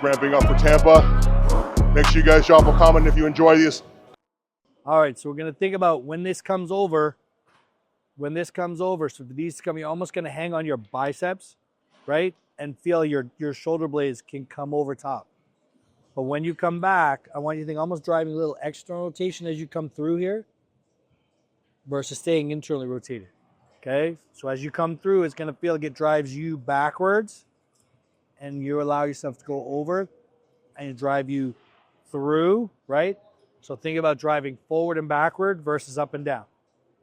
ramping up for Tampa. Make sure you guys drop a comment if you enjoy this. All right, so we're gonna think about when this comes over, so these come, you're almost gonna hang on your biceps, right? And feel your shoulder blades can come over top. But when you come back, I want you to think almost driving a little external rotation as you come through here versus staying internally rotated, okay? So as you come through, it's gonna feel like it drives you backwards and you allow yourself to go over and drive you through, right? So think about driving forward and backward versus up and down.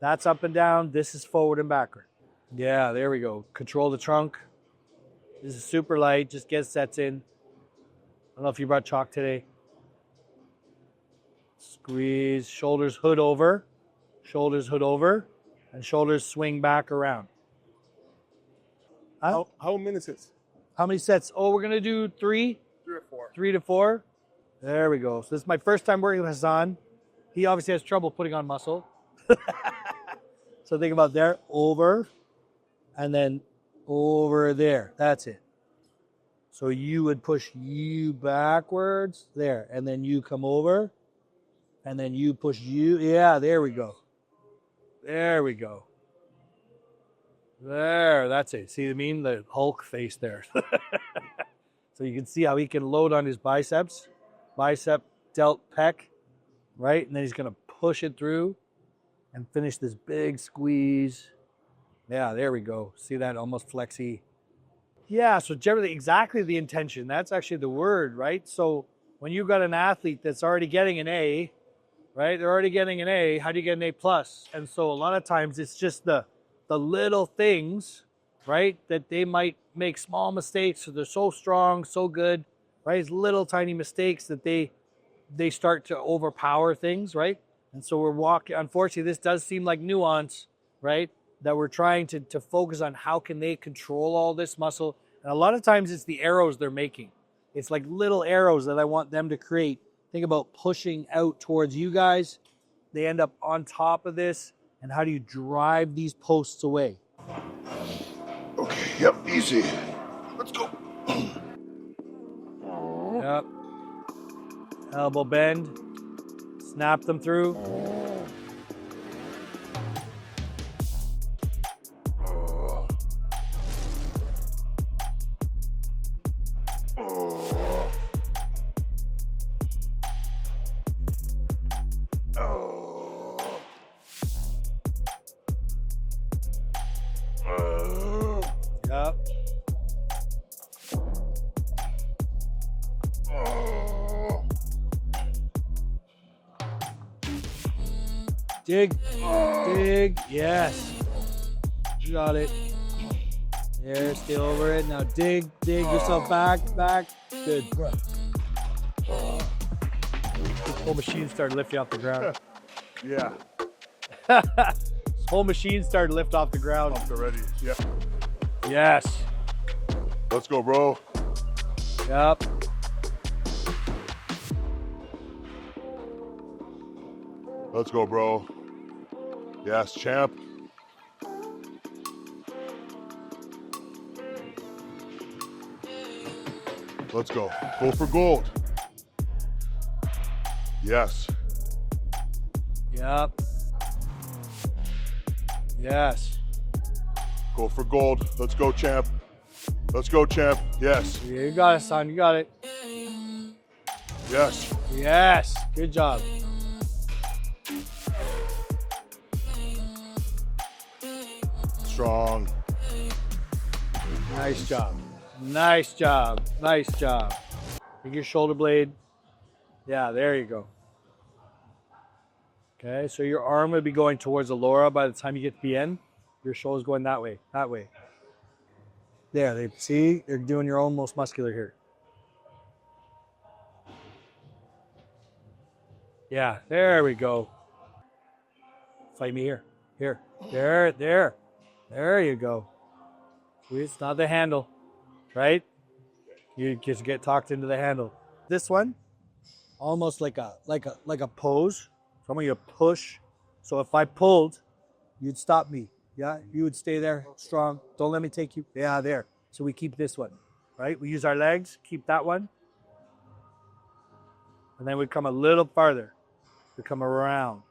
That's up and down, this is forward and backward. Yeah, there we go. Control the trunk. This is super light, just get sets in. I don't know if you brought chalk today. Squeeze, shoulders hood over, and shoulders swing back around. How many minutes? How many sets? Oh, we're gonna do 3? 3 or 4. 3 to 4. There we go. So this is my first time working with Hassan. He obviously has trouble putting on muscle. So think about there, over, and then over there. That's it. So you would push you backwards there, and then you come over, and then you push you. Yeah, there we go. There we go. There, that's it. See what I mean? The Hulk face there. So you can see how he can load on his biceps, bicep, delt, pec, right? And then he's going to push it through and finish this big squeeze. Yeah, there we go. See that? Almost flexy. Yeah, so generally exactly the intention. That's actually the word, right? So when you've got an athlete that's already getting an A, right? They're already getting an A. How do you get an A plus? And so a lot of times it's just the little things, right? That they might make small mistakes. So they're so strong, so good, right? It's little tiny mistakes that they start to overpower things, right? And so we're walking, unfortunately, this does seem like nuance, right? That we're trying to focus on how can they control all this muscle. And a lot of times it's the arrows they're making. It's like little arrows that I want them to create. Think about pushing out towards you guys. They end up on top of this. And how do you drive these posts away? Okay, yep, easy. Let's go. Yep. Elbow bend. Snap them through. Yep. Dig. Dig. Yes. You got it. There, stay over it. Now dig. Dig yourself back. Good. This whole machine started lifting off the ground. Yeah. Whole machine started to lift off the ground. Pumped already. Yeah. Yes. Let's go, bro. Yep. Let's go, bro. Yes, champ. Let's go. Go for gold. Yes. Yep. Yes. Go for gold. Let's go, champ. Let's go, champ. Yes. Yeah, you got it, son. You got it. Yes. Yes. Good job. Strong. Nice job. Nice job. Nice job. Take your shoulder blade. Yeah, there you go. Okay, so your arm would be going towards the Laura by the time you get to the end. Your shoulder's going that way. That way. There, they see you're doing your own most muscular here. Yeah, there we go. Fight me here. Here. There. There you go. It's not the handle, right? You just get talked into the handle. This one, almost like a pose. So I'm going to push. So if I pulled, you'd stop me. Yeah, you would stay there strong. Don't let me take you. Yeah, there. So we keep this one, right? We use our legs, keep that one. And then we come a little farther. We come around.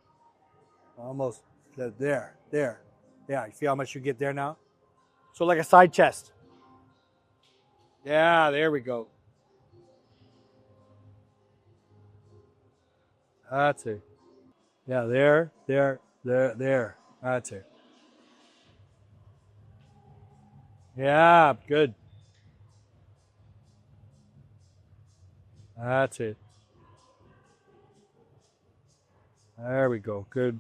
Almost there. Yeah, you see how much you get there now? So like a side chest. Yeah, there we go. That's it. Yeah, there. That's it. Yeah, good. That's it. There we go. Good.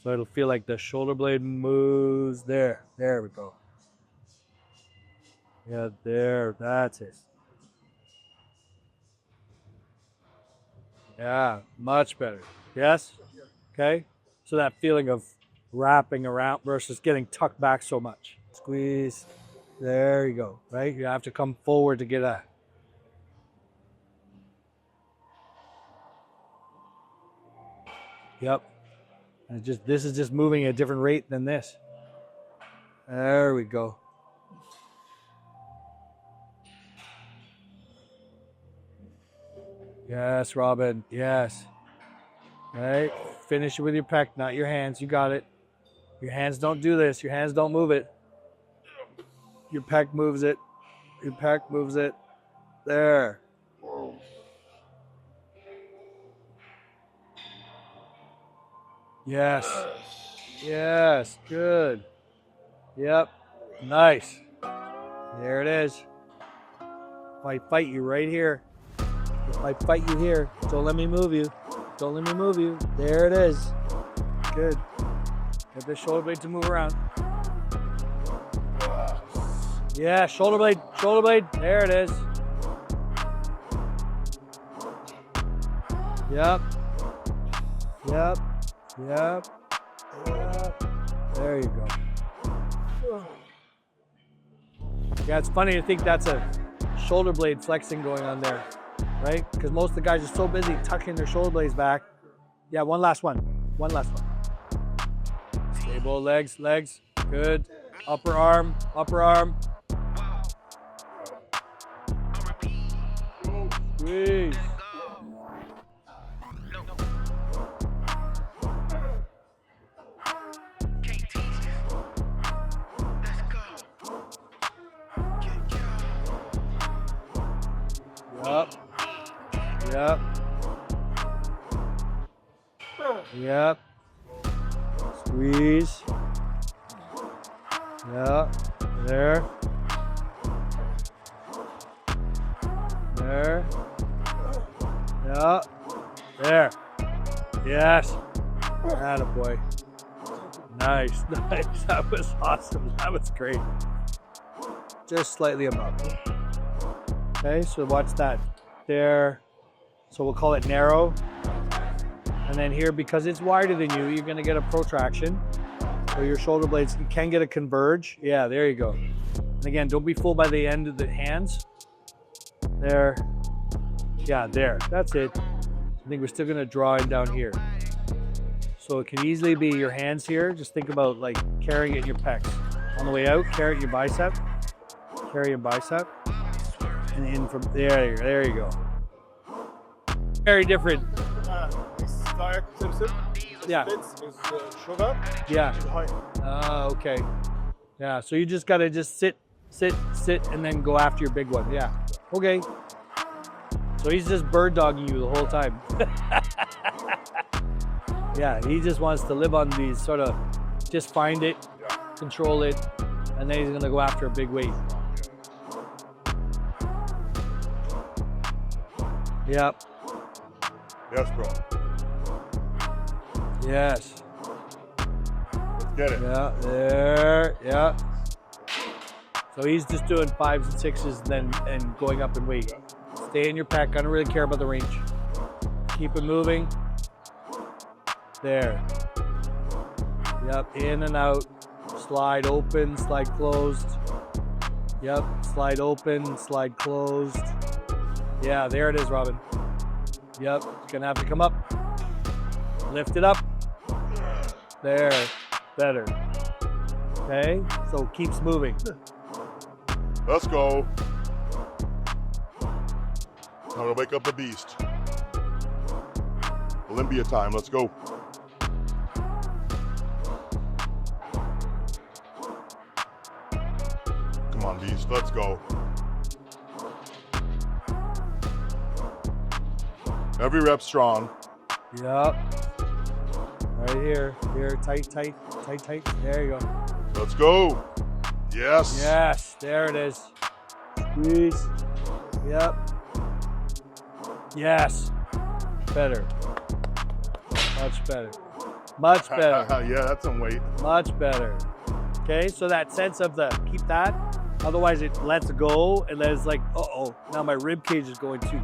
So it'll feel like the shoulder blade moves there. There we go. Yeah, there. That's it. Yeah, much better. Yes? Okay. So that feeling of wrapping around versus getting tucked back so much. Squeeze. There you go. Right? You have to come forward to get that. Yep. And this is just moving at a different rate than this. There we go. Yes, Robin. Yes. Right. Finish it with your pec, not your hands. You got it. Your hands don't do this. Your hands don't move it. Your pec moves it. Your pec moves it. There. Yes. Yes. Good. Yep. Nice. There it is. If I fight you right here. If I fight you here, don't let me move you. Don't let me move you. There it is. Good. Get the shoulder blade to move around. Yeah, shoulder blade, shoulder blade. There it is. Yep. Yep. Yep. Yep. There you go. Yeah, it's funny to think that's a shoulder blade flexing going on there, right? Because most of the guys are so busy tucking their shoulder blades back. Yeah, one last one. One last one. Stable legs, legs. Good. Upper arm, upper arm. Squeeze. Yep. Yep. Yep. Squeeze. Yep. There. There. Yep. There. Yes. Attaboy. Nice. Nice. That was awesome. That was great. Just slightly above. Okay, so watch that. There. So we'll call it narrow. And then here, because it's wider than you, you're going to get a protraction. So your shoulder blades can get a converge. Yeah, there you go. And again, don't be fooled by the end of the hands. There. Yeah, there. That's it. I think we're still going to draw in down here. So it can easily be your hands here. Just think about like carrying it in your pecs. On the way out, carry it in your bicep. Carry your bicep. And in from there. There you go. Very different. Yeah. Yeah. Okay. Yeah. So you just gotta just sit, and then go after your big one. Yeah. Okay. So he's just bird dogging you the whole time. Yeah. He just wants to live on these sort of, just find it, control it, and then he's gonna go after a big weight. Yep. Yes, bro. Yes. Let's get it. Yeah, there, yeah. So he's just doing 5s and 6s and going up in weight. Stay in your pack, I don't really care about the range. Keep it moving. There. Yep, in and out. Slide open, slide closed. Yep, slide open, slide closed. Yeah, there it is, Robin. Yep, it's gonna have to come up. Lift it up. There, better. Okay, so it keeps moving. Let's go. Now to wake up the beast. Olympia time, let's go. Come on, beast, let's go. Every rep strong. Yep. Right here. Here, tight, tight, tight, tight. There you go. Let's go. Yes. Yes, there it is. Squeeze. Yep. Yes. Better. Much better. Much better. Yeah, that's some weight. Much better. Okay, so that sense of the keep that, otherwise it lets go, and then it's like, uh-oh, now my rib cage is going too,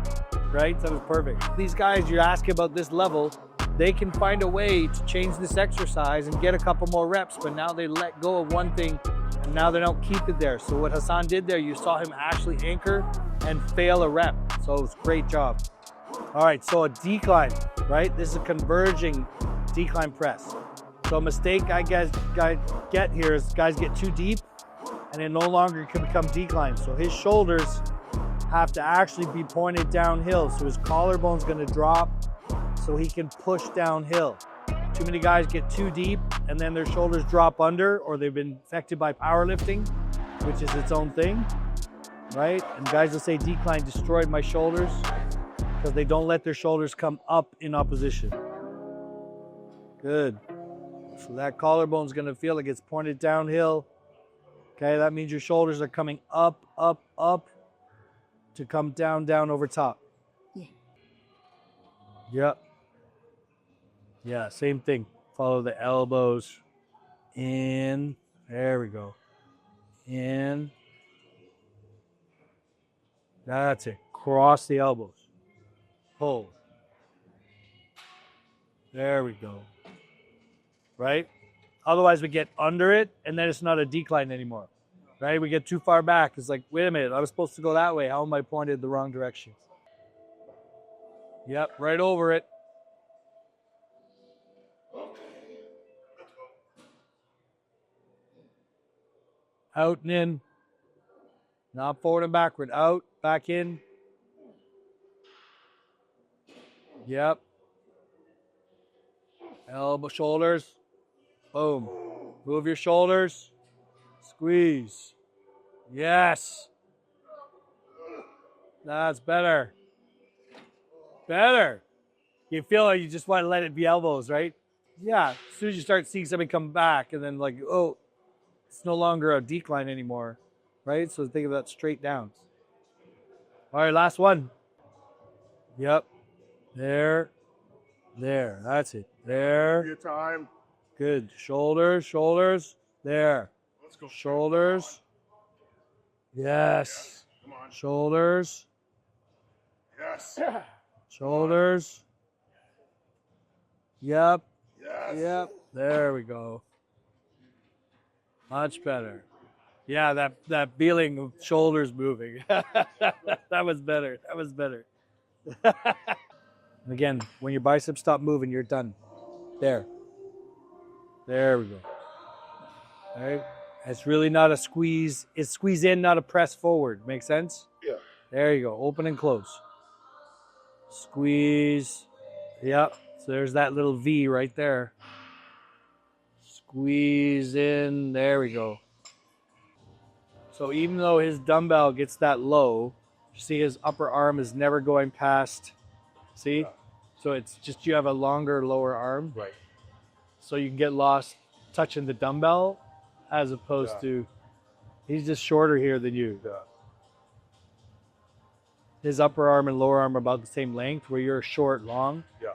right? That was perfect. These guys, you're asking about this level, they can find a way to change this exercise and get a couple more reps, but now they let go of one thing, and now they don't keep it there. So what Hassan did there, you saw him actually anchor and fail a rep. So it was a great job. All right, so a decline, right? This is a converging decline press. So a mistake guys get here is guys get too deep and it no longer can become decline. So his shoulders have to actually be pointed downhill. So his collarbone's gonna drop so he can push downhill. Too many guys get too deep and then their shoulders drop under, or they've been affected by powerlifting, which is its own thing, right? And guys will say decline destroyed my shoulders because they don't let their shoulders come up in opposition. Good. So that collarbone's gonna feel like it's pointed downhill. Okay, that means your shoulders are coming up, up, up to come down, down over top. Yeah. Yep. Yeah, same thing. Follow the elbows. In. There we go. In. That's it. Cross the elbows. Pull. There we go. Right? Otherwise, we get under it, and then it's not a decline anymore. Right? We get too far back. It's like, wait a minute, I was supposed to go that way. How am I pointed the wrong direction? Yep, right over it. Out and in. Not forward and backward. Out, back in. Yep. Elbow, shoulders. Boom. Move your shoulders. Squeeze. Yes. That's better. Better. You feel like you just want to let it be elbows, right? Yeah. As soon as you start seeing something come back and then like, oh, it's no longer a decline anymore, right? So think of that straight down. All right, last one. Yep. There. There. That's it. There. Your time. Good. Shoulders, shoulders. There. Let's go. Shoulders. Yes. Come on. Shoulders. Yes. Shoulders. Yep. Yes. Yep. There we go. Much better. Yeah, that feeling of shoulders moving. That was better. That was better. Again, when your biceps stop moving, you're done. There. There we go. All right. It's really not a squeeze. It's squeeze in, not a press forward. Make sense? Yeah. There you go. Open and close. Squeeze. Yep. So there's that little V right there. Squeeze in. There we go. So even though his dumbbell gets that low, you see his upper arm is never going past. See? Yeah. So it's just you have a longer lower arm. Right. So you can get lost touching the dumbbell as opposed to he's just shorter here than you. Yeah. His upper arm and lower arm are about the same length where you're short, long. Yeah.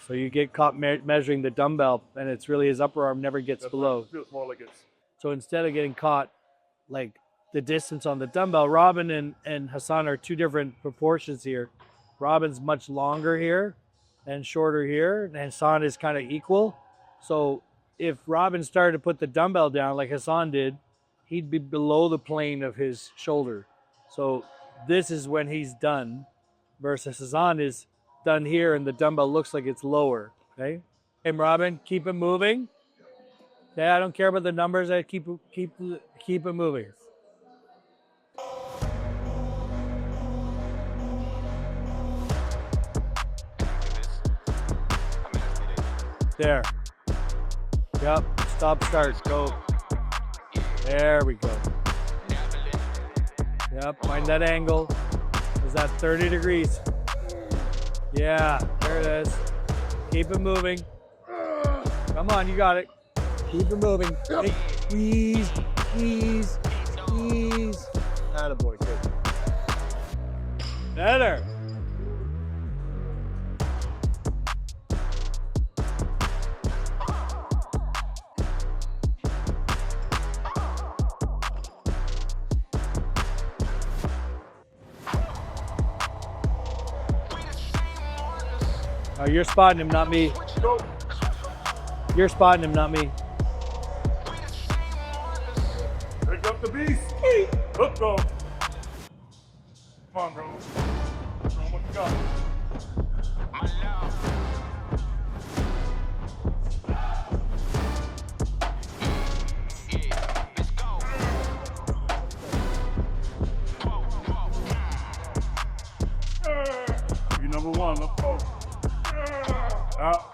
So you get caught measuring the dumbbell and it's really his upper arm never gets below. It feels more like it's. So instead of getting caught like the distance on the dumbbell, Robin and Hassan are two different proportions here. Robin's much longer here and shorter here, and Hassan is kind of equal. So if Robin started to put the dumbbell down like Hassan did, he'd be below the plane of his shoulder. So this is when he's done, versus Hassan is done here and the dumbbell looks like it's lower. Okay? Hey, Robin, keep it moving. Okay, I don't care about the numbers. I keep it moving. There. Yep. Stop, start. Go. There we go. Yep. Find that angle. Is that 30 degrees? Yeah. There it is. Keep it moving. Come on. You got it. Keep it moving. Hey, squeeze. Squeeze. Squeeze. Attaboy. Good. Better. Oh, you're spotting him, not me. You're spotting him, not me. Pick up the beast. Let's go. Come on, bro. Show him what you got. You number one. Let's go. Out.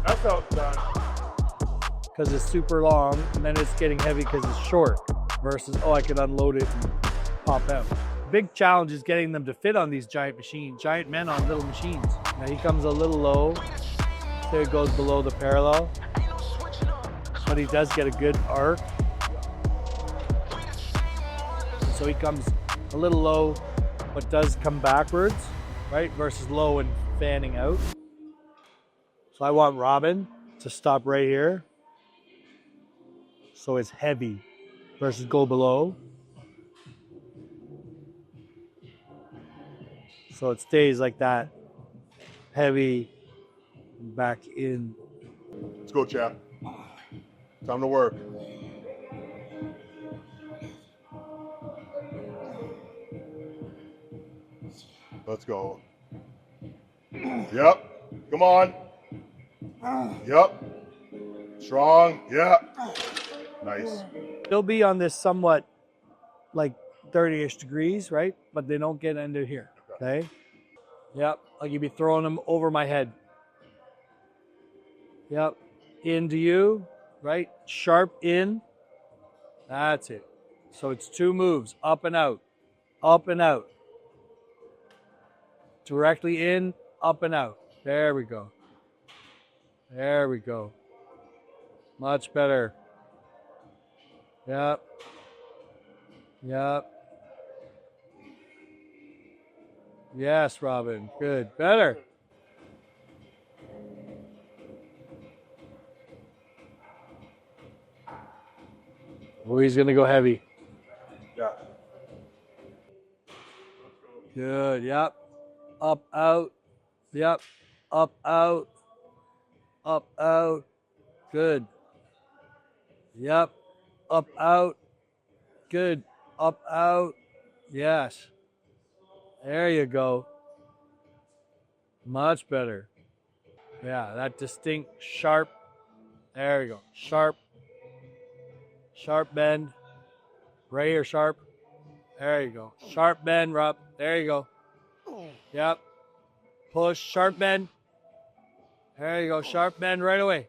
That's outside. Because it's super long, and then it's getting heavy because it's short. Versus, oh, I could unload it and pop out. Big challenge is getting them to fit on these giant machines, giant men on little machines. Now he comes a little low, so it goes below the parallel. But he does get a good arc. So he comes a little low, but does come backwards, right? Versus low and fanning out. So I want Robin to stop right here. So it's heavy versus go below. So it stays like that. Heavy, back in. Let's go, chap. Time to work. Let's go. Yep. Come on. Yep. Strong. Yep. Nice. They'll be on this somewhat like 30-ish degrees, right? But they don't get into here, okay? Yep, like you'd be throwing them over my head. Yep, into you, right? Sharp in. That's it. So it's two moves, up and out, up and out. Directly in, up and out. There we go. There we go. Much better. Yep. Yep. Yes, Robin. Good. Better. Oh, he's going to go heavy. Yeah. Good. Yep. Up, out. Yep. Up, out. Up, out. Good. Yep. Up, out. Good. Up, out. Yes. There you go. Much better. Yeah, that distinct, sharp. There you go. Sharp. Sharp bend. Right here, sharp. There you go. Sharp bend, Rob. There you go. Yep. Push, sharp bend. There you go. Sharp bend right away.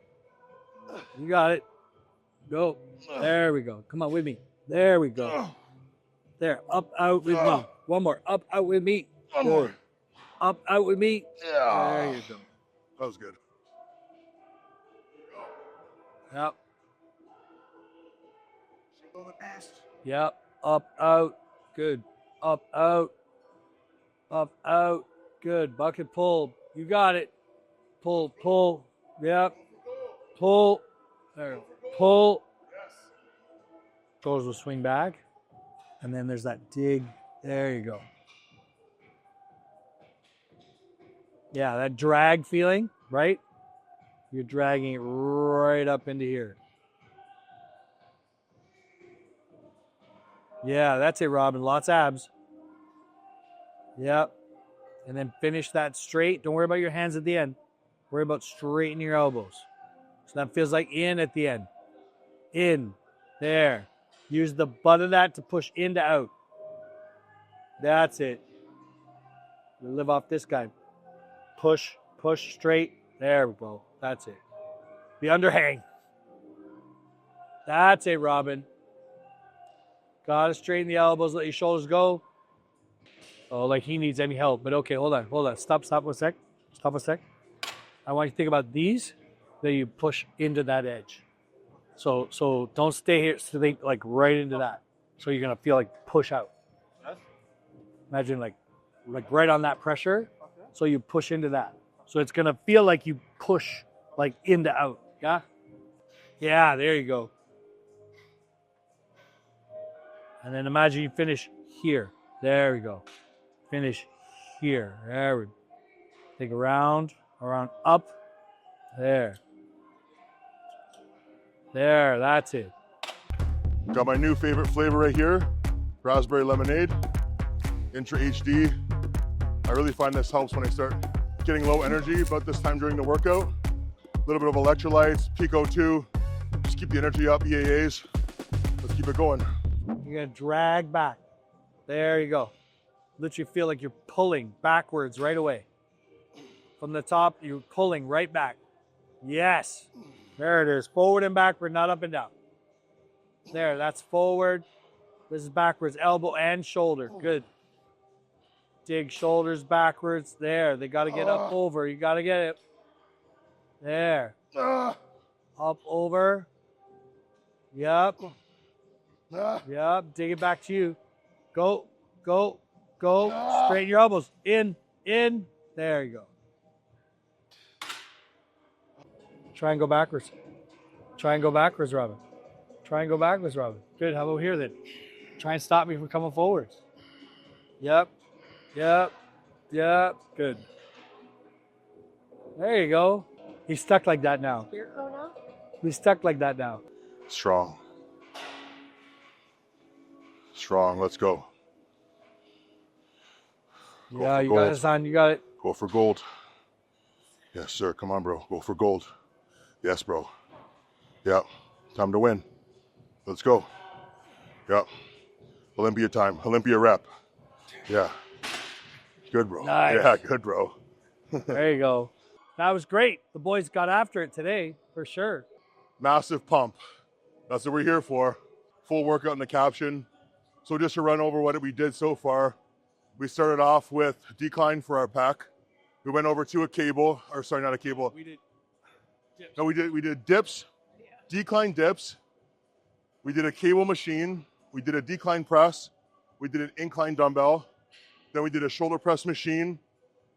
You got it. Go. There we go. Come on with me. There we go. There. Up, out with me. One more. Up, out with me. One more. Up, out with me. Yeah. There you go. That was good. Yep. Yep. Up, out. Good. Up, out. Up, out. Good. Bucket pull. You got it. Pull, pull. Yep. Pull. There. Pull. Goes will swing back. And then there's that dig. There you go. Yeah, that drag feeling, right? You're dragging it right up into here. Yeah, that's it, Robin. Lots of abs. Yep. And then finish that straight. Don't worry about your hands at the end. Worry about straightening your elbows. So that feels like in at the end. In. There. Use the butt of that to push in to out. That's it. Live off this guy. Push, push straight. There we go. That's it. The underhang. That's it, Robin. Gotta straighten the elbows, let your shoulders go. Oh, like he needs any help. But okay, hold on. Stop a sec. Stop a sec. I want you to think about these. Then you push into that edge. So don't stay here, stay like right into that. So you're gonna feel like push out. Imagine like right on that pressure. So you push into that. So it's gonna feel like you push like into out. Yeah? Yeah, there you go. And then imagine you finish here. There we go. Finish here. There we go. Take around, up. There. There, that's it. Got my new favorite flavor right here, raspberry lemonade, Intra HD. I really find this helps when I start getting low energy, but this time during the workout, a little bit of electrolytes, Pico 2, just keep the energy up, EAAs. Let's keep it going. You're gonna drag back. There you go. Literally feel like you're pulling backwards right away. From the top, you're pulling right back. Yes. There it is. Forward and backward, not up and down. There, that's forward. This is backwards, elbow and shoulder. Good. Dig shoulders backwards. There, they got to get up over. You got to get it. There. Up over. Yep. Yep. Dig it back to you. Go, go, go. Straighten your elbows. In. There you go. Try and go backwards. Try and go backwards, Robin. Try and go backwards, Robin. Good. How about here then? Try and stop me from coming forwards. Yep. Good. There you go. He's stuck like that now. He's stuck like that now. Strong. Let's go. Yeah, you got it, son. You got it. Go for gold. Yes, sir. Come on, bro. Go for gold. Yes, bro. Yep. Time to win. Let's go. Yep. Olympia time. Olympia rep. Yeah. Good, bro. Nice. Yeah, good, bro. There you go. That was great. The boys got after it today, for sure. Massive pump. That's what we're here for. Full workout in the caption. So just to run over what we did so far, we started off with decline for our pack. We went over to a cable, or sorry, not a cable. We did dips. No, we did dips, decline dips. We did a cable machine. We did a decline press. We did an incline dumbbell. Then we did a shoulder press machine,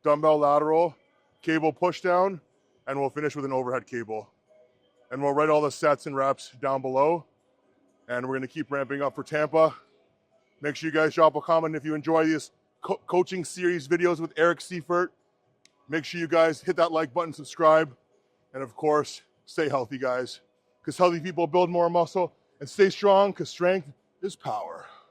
dumbbell lateral, cable push down, and we'll finish with an overhead cable. And we'll write all the sets and reps down below. And we're gonna keep ramping up for Tampa. Make sure you guys drop a comment if you enjoy these coaching series videos with Eric Seifert. Make sure you guys hit that like button, subscribe, and of course, stay healthy, guys. Because healthy people build more muscle, and stay strong, because strength is power.